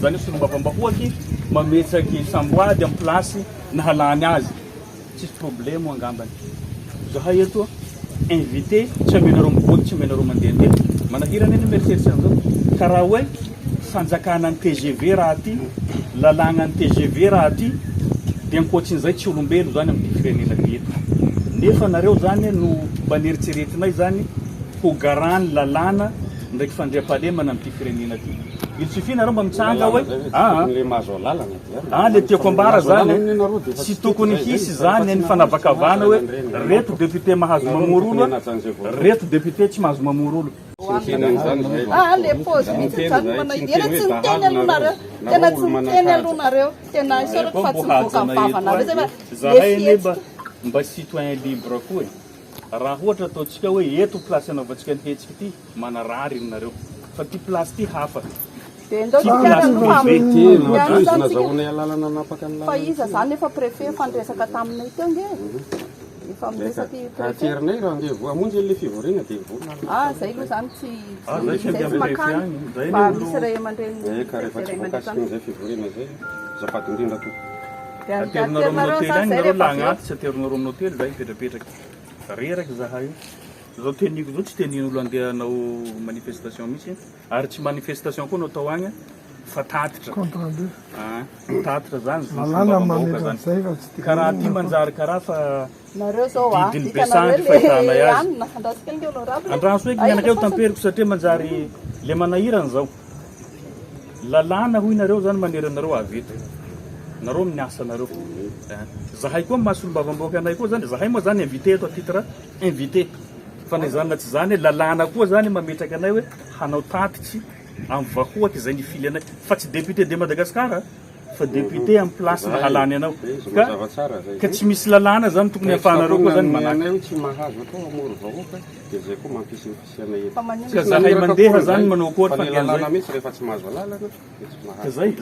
zany solombavambahoaky mametsaky samboady amin'ny plasy na halany azy tsisy problème angambany zahay eto invité tsy amenareo miboaky tsy amenareo mandehandeha manahirana eny Mercedes an'izao karaha hoe fanjakana ny TGV raha ty lalagna ny TGV raha ty dia ankoatsin'izay tsy olombelo zany amin'ny firenena eto nefa nareo zany no mba nieritseretinay zany ho garant lalàna ndraiky fandriam-pahalemana amin'ny firenena ty il suffit nareo mba mitsanga hoe le tiako ambara zany tsy tokony hisy zany ny fanavakavana hoe reto député mahazo mamorolo reto député tsy mahazo mamorolo le pause mihitsy zany manahirana tsy miteny alohanareo tena tsy miteny alohanareo tena isorako fa tsy mivoaka mivavanareo zahay ane mba citoyen libre koa raha ohatra ataontsika hoe eto place anaovantsika ny hetsiky ty manarary nareo fa ty place ty hafa fa iza zany efa préfet fandresaka taminay teo nge efa miresaky préfetnay raha nge voamonjy le fivoriana dia vola zay aloha zany tsy makany fa misy ray aman-dreny ka rehefa tsy voakasikin'izay fivoriana zay zafady indrindra to aterinareo amin'ny hôtely agny nareo la agnaty tsy aterinareo amin'ny hôtely zay mipetrapetraky reraky zahay zao teniko zao tsy tenin'olo andeha hanao manifestation mihitsy ary tsy manifestation koa no atao agny fa tatitra tatitra zany karaha ty manjary karaha fa nareo zao didiny besanty fahitanay azy andraso eky mianakeo tamperiko satria manjary le manahirana zao lalàna hoy nareo zany manery anareo aveta nareo amin'ny asa nareo zahay koa mahasolombavamboaka anay koa zany zahay moa zany invité eto titre invité fa nezanina tsy zany hoe lalàna koa zany mametraky anay hoe hanao tatitsy amin'ny vahoaky zay nifily anay fa tsy député de Madagasikara fa député amin'ny place na halany anao ka tsy misy lalàna zany tokony hafahanareo koa zany mananay tsy mahazo atao amory vahoaka dia zay koa mampisifisianay ka zahay mandeha zany manao akory lalàna mihitsy rehefa tsy mahazo lalàna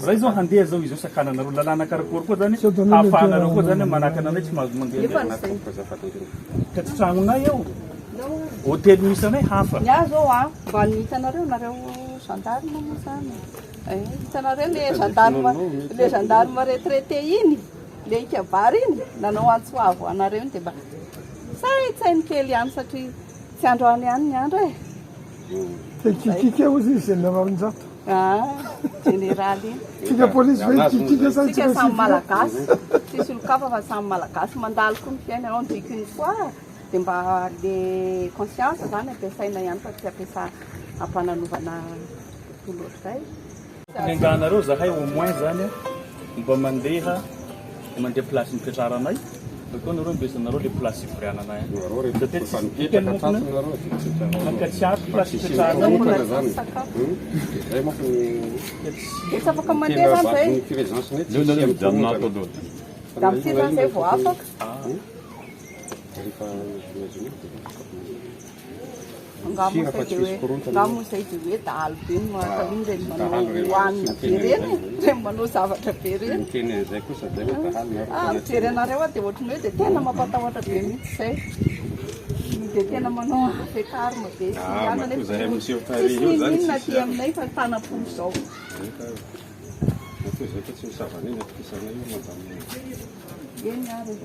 zay zao handeha zao izy sakananareo lalàna karakory koa zany hafahanareo koa zany manahaka ananay tsy mahazo mandeha ka tsy tragnonay eo hôtely misy anay hafa nya zao mba nihitanareo nareo gendarme moa zany hitanareo le gendarme retraité iny le ikabary iny nanao antsoavo anareo iny dia mba tsaitsainy kely ihany satria tsy andro any ihany ny andro kikika ozy izy zay namarinjato généraly iny tsika samy malagasy tsisy olo-kafa fa samy malagasy mandalo koa ny fiaina anao ndriky ny fois dia mba le conscience zany ampiasaina ihany fa tsy ampiasa ampananovana tontolo ohatr'izay nenganareo zahay au moins zany mba mandeha place nipetraranay koa nareo mbesanareo le place ivoriananay makatsiato place ipetraranay efa afaka mandeha zany zay da mifiry zany zay vao afaka ngamo zay dia hoe dahalo be ny mahakaliny reny manao hoanina be reny reny manao zavatra be reny mijery anareo dia ohatrany hoe dia tena mampatahotra be mihitsy zay dia tena manao fekarma be tsisy inona ty aminay fa tanam-polo zao eny ary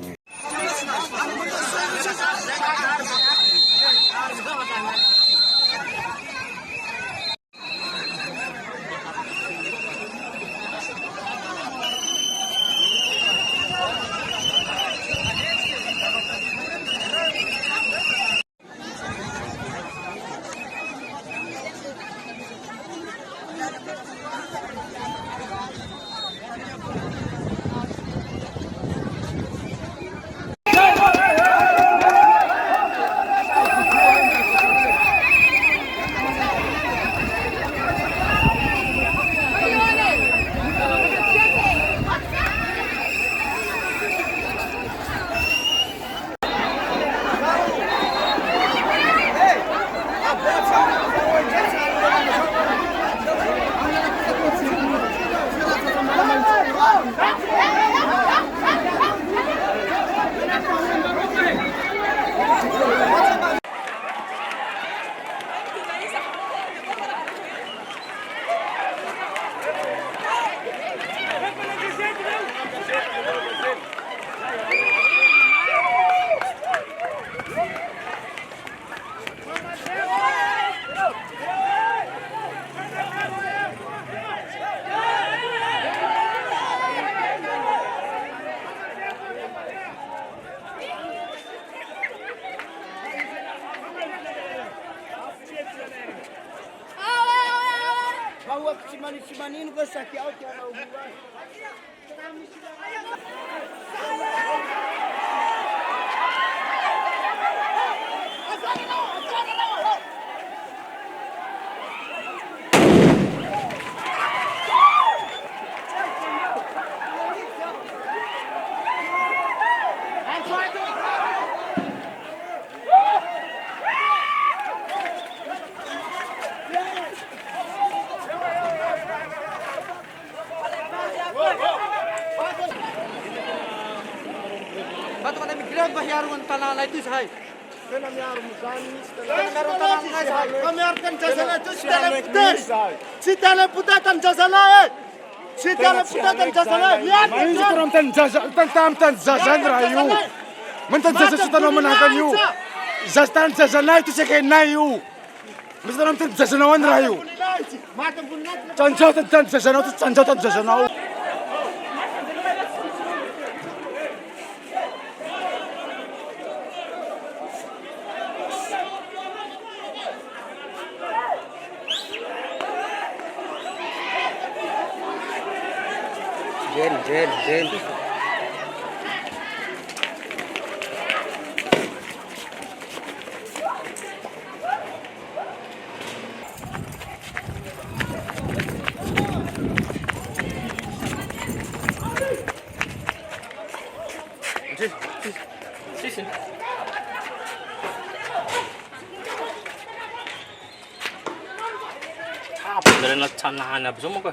Ba't ka namigrad ba yarong tanah na ito sahay? Jen. Dari na hanap semua ka.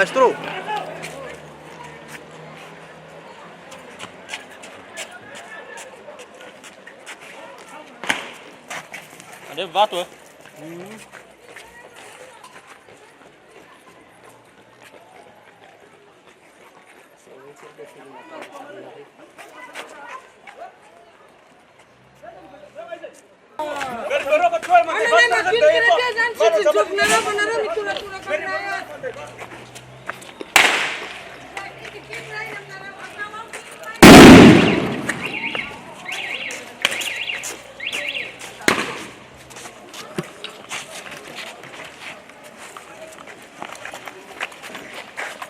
Maestro. Ada batu. Ano na,